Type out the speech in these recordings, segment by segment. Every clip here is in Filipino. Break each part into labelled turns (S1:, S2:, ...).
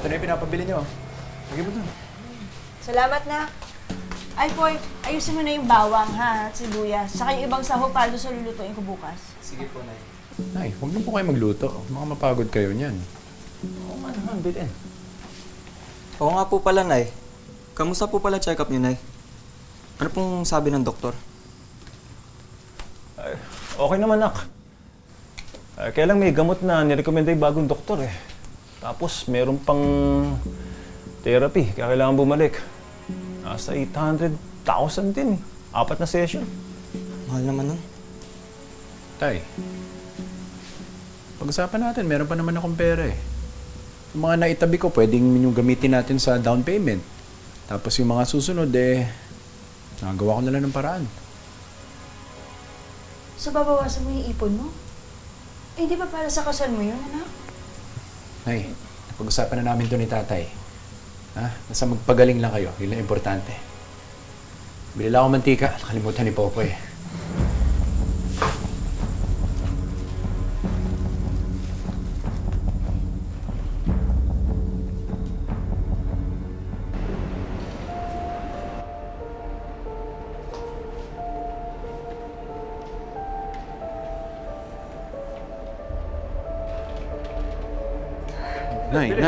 S1: ito na yung pinapabili niyo. Lagay mo dun.
S2: Salamat na. Ay, Poy, ayusin mo na yung bawang, ha? At sibuyas. Saka yung ibang sahog para doon sa lulutuin ko bukas.
S1: Sige po, Nay. Nay, huwag niyo po kayo magluto. Baka mapagod kayo niyan.
S3: Oo nga naman, bilhin. Oo nga po pala, Nay. Kamusta po pala check-up niyo, Nay? Ano pong sabi ng doktor?
S4: Ay, okay naman, nak. Kaya lang may gamot na nirekomenda yung bagong doktor eh. Tapos meron pang therapy, kaya kailangan bumalik. Nasa 800,000 din eh. 4 na session.
S3: Mahal naman nun.
S1: Tay, pag-usapan natin, meron pa naman akong pera eh. Yung mga naitabi ko, pwedeng yung gamitin natin sa down payment. Tapos yung mga susunod eh, nagawa ko na lang ng paraan.
S2: So, babawasan mo yung ipon mo? Eh, di ba para sa kasal mo yun, anak?
S1: Nay, napag-usapan na namin to ni tatay. Ha? Nasa magpagaling lang kayo, yun lang importante. Bili lang ako mantika, nakalimutan ni Popoy.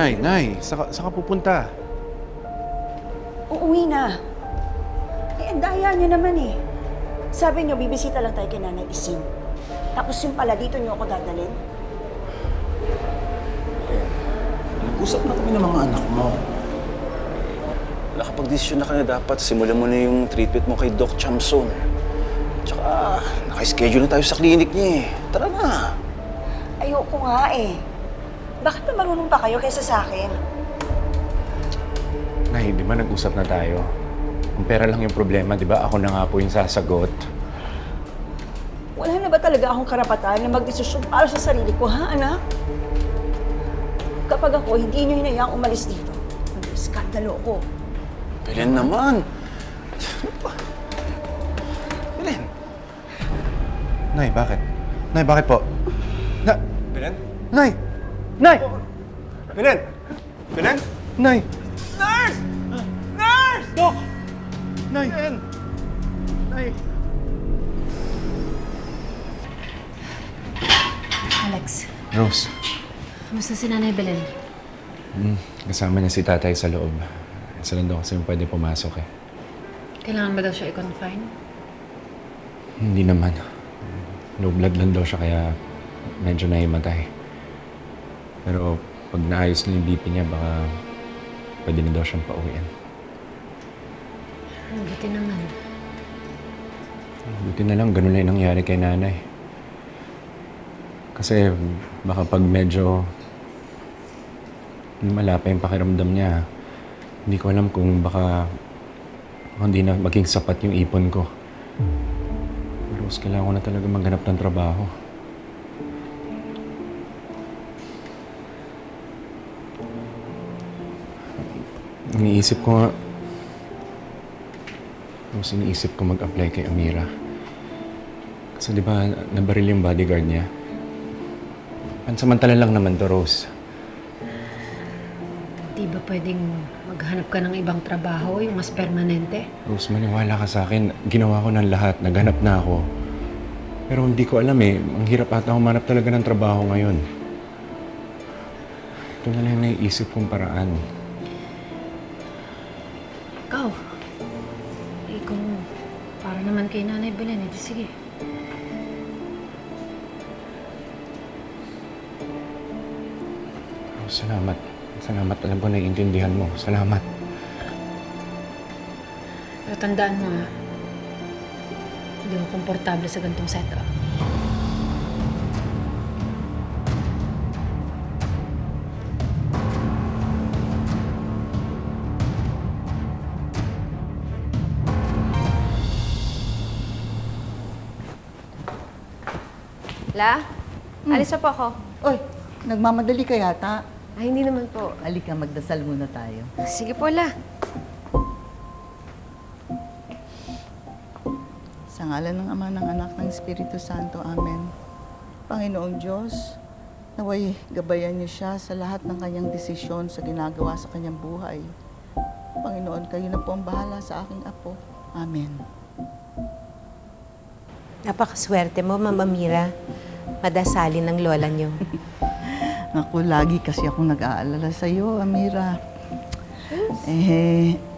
S1: Nay, saka pupunta.
S2: Uuwi na. Eh, ang daya niyo naman eh. Sabi niyo, bibisita lang tayo kay Nanay Isin. Tapos yung pala, dito niyo ako dadalhin.
S5: Nag-usap na kami ng mga anak mo. Nakapag-desisyon na ka na dapat simulan mo na yung treatment mo kay Doc Chamson. Tsaka, naka-schedule na tayo sa clinic niya eh. Tara na.
S2: Ayoko nga eh. Bakit ba marunong pa kayo kaysa sa akin?
S1: Nay, di ba nag-usap na tayo? Ang pera lang yung problema, di ba? Ako na nga po yung sasagot.
S2: Wala na ba talaga akong karapatan na magdesisyon para sa sarili ko, ha, anak? Kapag ako, hindi niyo hinayaang umalis dito. Nag-iskandalo ko.
S5: Belen naman. Belen.
S1: Nay, bakit? Nay, bakit po?
S4: Belen?
S1: Nay! Nay!
S4: Belen! Belen?
S1: Nay!
S4: Nurse! Nurse! Doc!
S1: Nay!
S4: Belen!
S1: Nay!
S6: Alex,
S1: Rose,
S6: kamusta si Nanay Belen?
S1: kasama niya si tatay sa loob. Isa lang daw kasi yung pwede pumasok eh.
S6: Kailangan ba daw siya i-confine?
S1: Hindi naman. Low blood lang daw siya kaya medyo nahimatay. Pero pag naayos na yung BP niya, baka pwede na daw siyang pauwiin.
S6: Buti naman.
S1: Buti na lang, ganun lang yung nangyari kay nanay. Kasi baka pag medyo lumala pa yung pakiramdam niya, hindi ko alam kung baka hindi na maging sapat yung ipon ko. Pero kailangan ko na talaga maghanap ng trabaho. Iniisip ko nga, iniisip ko mag-apply kay Amira. Kasi di ba nabaril yung bodyguard niya? Pansamantala lang naman to, Rose.
S6: Di ba pwedeng maghanap ka ng ibang trabaho, yung mas permanente?
S1: Rose, maniwala ka sa akin. Ginawa ko ng lahat. Naghanap na ako. Pero hindi ko alam eh. Ang hirap ata humanap talaga ng trabaho ngayon. Ito na lang yung naiisip kong paraan.
S6: Ikaw, kung para naman kay Nanay Belen, edi sige.
S1: Rose, salamat. Salamat. Alam ko naiintindihan mo. Salamat.
S6: Pero tandaan mo ha, hindi ako komportable sa ganitong setup.
S7: La, alis na po ako.
S8: Oy, nagmamadali ka yata.
S7: Ay, hindi naman po.
S8: Halika, magdasal muna tayo.
S7: Sige po, La.
S8: Sa ngalan ng Ama, ng Anak, ng Espiritu Santo. Amen. Panginoong Diyos, Naway, gabayan niyo siya sa lahat ng kanyang desisyon sa ginagawa sa kanyang buhay. Panginoon, kayo na po ang bahala sa aking apo. Amen.
S9: Napakaswerte mo, Mama Mira. Madasalin ng lola niyo.
S8: Naku, lagi kasi akong nag-aalala sa iyo, Amira.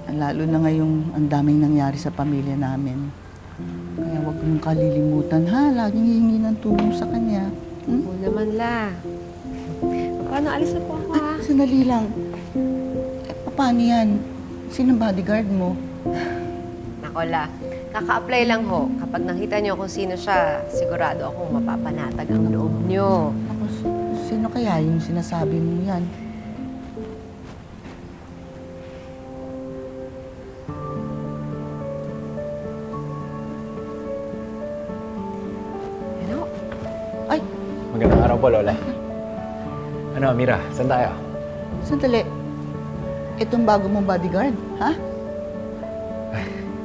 S8: Lalo na ngayong ang daming nangyari sa pamilya namin. Kaya huwag mong kalilimutan, ha? Laging hihingi ng tulong sa kanya.
S7: Oo naman, La. Paano? Alis na po ako, ha?
S8: Sandali lang. Paano yan? Sino bodyguard mo?
S7: Nako, La. Kaka-apply lang ho. Kapag nakita niyo kung sino siya, sigurado akong mapapanatag ang loob niyo.
S8: Ako, sino kaya yung sinasabi mo yan?
S7: Ano?
S8: Ay,
S1: Magandang araw po, Lola. Ano, Mira, saan tayo?
S8: sandali. Itong bago mong bodyguard, ha?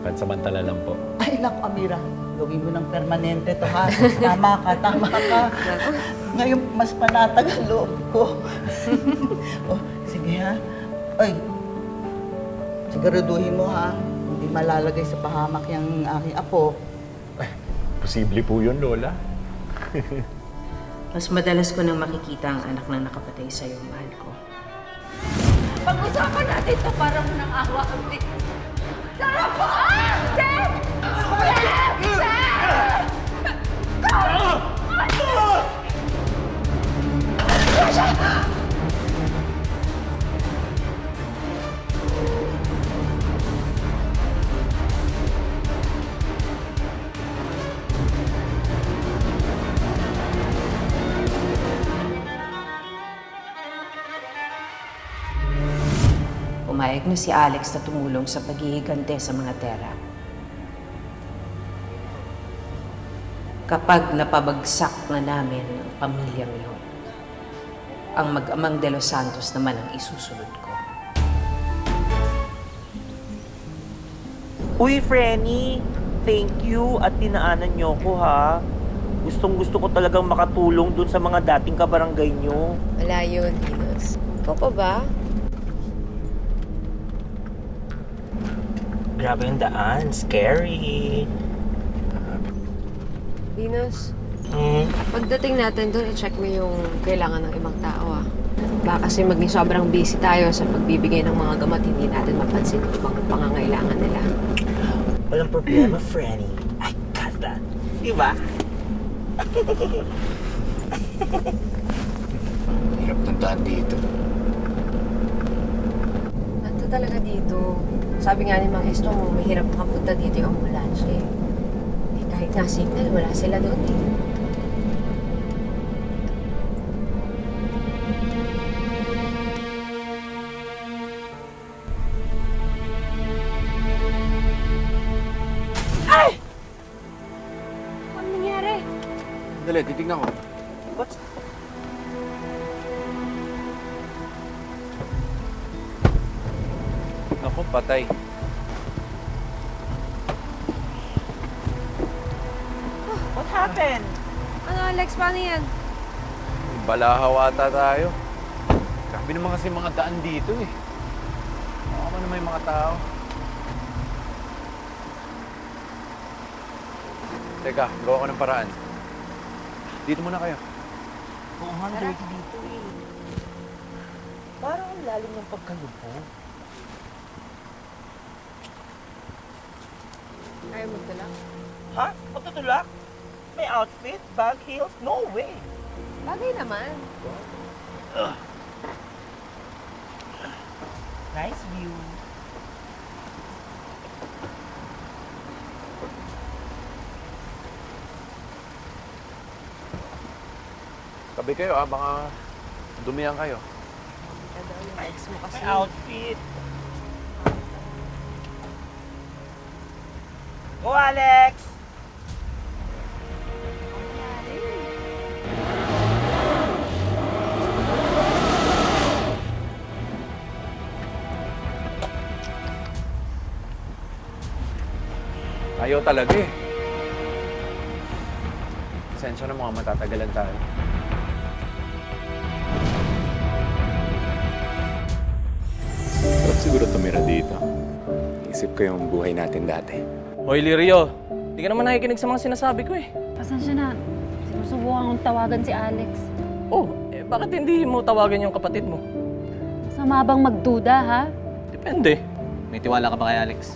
S1: Pansamantala lang po.
S8: Ay, naku, Amira. Gawin mo ng permanente to, ha? Tama ka, tama ka. Ngayon, mas panatag ang loob ko. Oh, sige, ha? Ay, siguraduhin mo, ha? Hindi malalagay sa pahamak yung aking apo.
S1: Posible po yun, Lola.
S9: Mas madalas ko nang makikita ang anak na nakapatay sa'yo, mahal ko.
S2: Pag-usapan natin to para mo ng awa kami. Sarap po! Dad!
S9: Pumayag na si Alex na tumulong sa paghihigante sa mga tera. Kapag napabagsak na namin ang pamilyang iyon, ang mag-amang De Los Santos naman ang isusunod ko.
S10: Uy, Frenny! Thank you at tinaanan niyo ko, ha? Gustong-gusto ko talagang makatulong dun sa mga dating kabarangay niyo.
S7: Wala yun, Linus. Ikaw pa ba?
S10: Grabe yung daan. Scary.
S7: Linus, pagdating natin doon, i-check mo yung kailangan ng ibang tao, ah. Baka kasi maging sobrang busy tayo sa pagbibigay ng mga gamot, hindi natin mapansin yung ibang pangangailangan nila.
S10: Walang problema, Frenny. I got that. Diba?
S5: Hirap ng daan dito.
S7: Nandito talaga dito. Sabi nga ni Mang Esto, mahirap makapunta dito yung ambulansya eh. Kahit nga signal, wala sila doon eh.
S10: Ay!
S7: Ano nangyari?
S5: Dali, titignan ko.
S10: What's...
S5: Naku, patay.
S10: What happened?
S7: Ano, Alex? Paano yan?
S5: Balahaw ata tayo. Grabe naman kasi mga daan dito eh. Baka naman yung mga tao. Teka, gawa ko ng paraan. Dito muna kayo.
S10: 200 dito eh. Parang ang lalim ng pagkalubog.
S7: Ayaw mo tala?
S10: Ha? Magtutulak? May outfit? Bag? Heels? No way!
S7: Bagay naman.
S10: Nice view.
S5: Tabi kayo ah, baka dumihan kayo.
S7: Ganda yung ex mo kasi.
S10: May outfit. Go, Alex!
S5: Ayaw talaga eh. Pasensya na mga matatagalan tayo.
S1: tumira dito. Isip ko yung buhay natin dati.
S11: Hoy, Lirio. Hindi ka naman nakikinig sa mga sinasabi ko eh.
S6: Pasensya na. Sinusubukan kong tawagan si Alex.
S11: Oh, bakit hindi mo tawagan yung kapatid mo?
S6: Sama bang magduda, ha?
S11: Depende.
S12: May tiwala ka ba kay Alex?